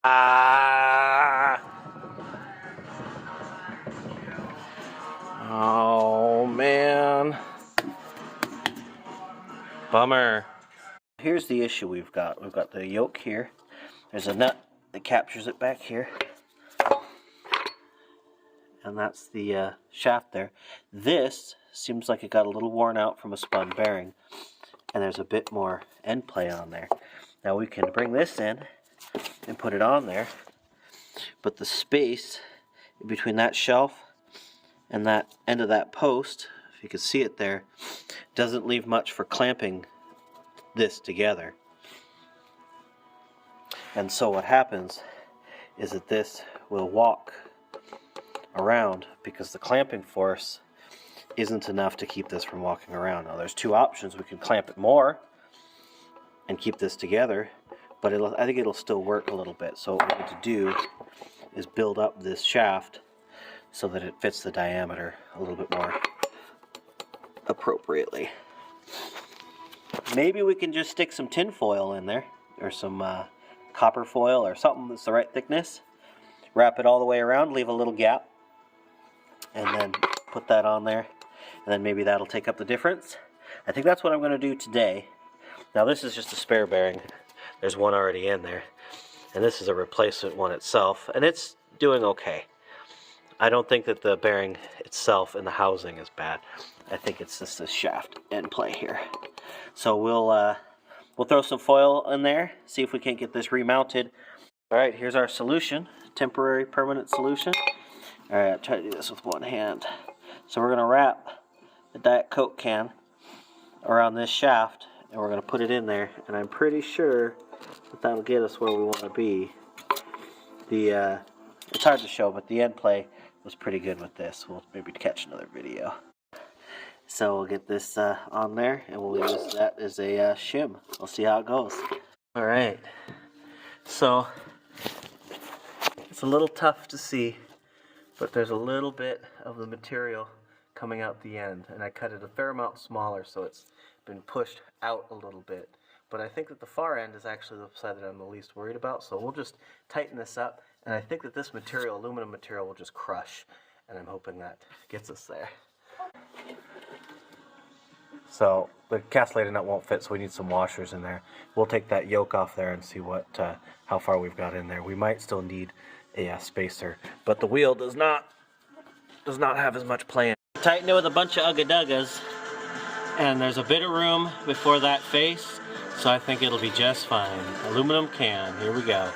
Ah! Oh man. Bummer. Here's the issue we've got. We've got the yoke here. There's a nut that captures it back here. And that's the shaft there. This seems like it got a little worn out from a spun bearing. And there's a bit more end play on there. Now we can bring this in and put it on there. But the space between that shelf and that end of that post, if you can see it there, doesn't leave much for clamping this together. And so what happens is that this will walk around because the clamping force isn't enough to keep this from walking around. Now there's two options. We can clamp it more and keep this together, but I think it'll still work a little bit. So what we need to do is build up this shaft so that it fits the diameter a little bit more appropriately. Maybe we can just stick some tin foil in there, or some copper foil or something that's the right thickness. Wrap it all the way around, leave a little gap, and then put that on there, and then maybe that'll take up the difference. I think that's what I'm going to do today. Now this is just a spare bearing. There's one already in there, and this is a replacement one itself, and it's doing okay. I don't think that the bearing itself and the housing is bad. I think it's just this shaft end play here. So we'll throw some foil in there, see if we can't get this remounted. All right, here's our solution, temporary permanent solution. All right, I'll try to do this with one hand. So we're gonna wrap the Diet Coke can around this shaft, and we're gonna put it in there, and I'm pretty sure that that'll get us where we wanna be. It's hard to show, but the end play was pretty good with this. We'll maybe catch another video. So we'll get this on there, and we'll use that as a shim. We'll see how it goes. All right, so it's a little tough to see, but there's a little bit of the material coming out the end, and I cut it a fair amount smaller, so it's been pushed out a little bit. But I think that the far end is actually the side that I'm the least worried about, so we'll just tighten this up, and I think that this material, aluminum material, will just crush, and I'm hoping that gets us there. So the castellated nut won't fit, so we need some washers in there. We'll take that yoke off there and see what how far we've got in there. We might still need a spacer, but the wheel does not have as much play in it. Tighten it with a bunch of ugga-duggas, and there's a bit of room before that face, so I think it'll be just fine. Aluminum can, here we go.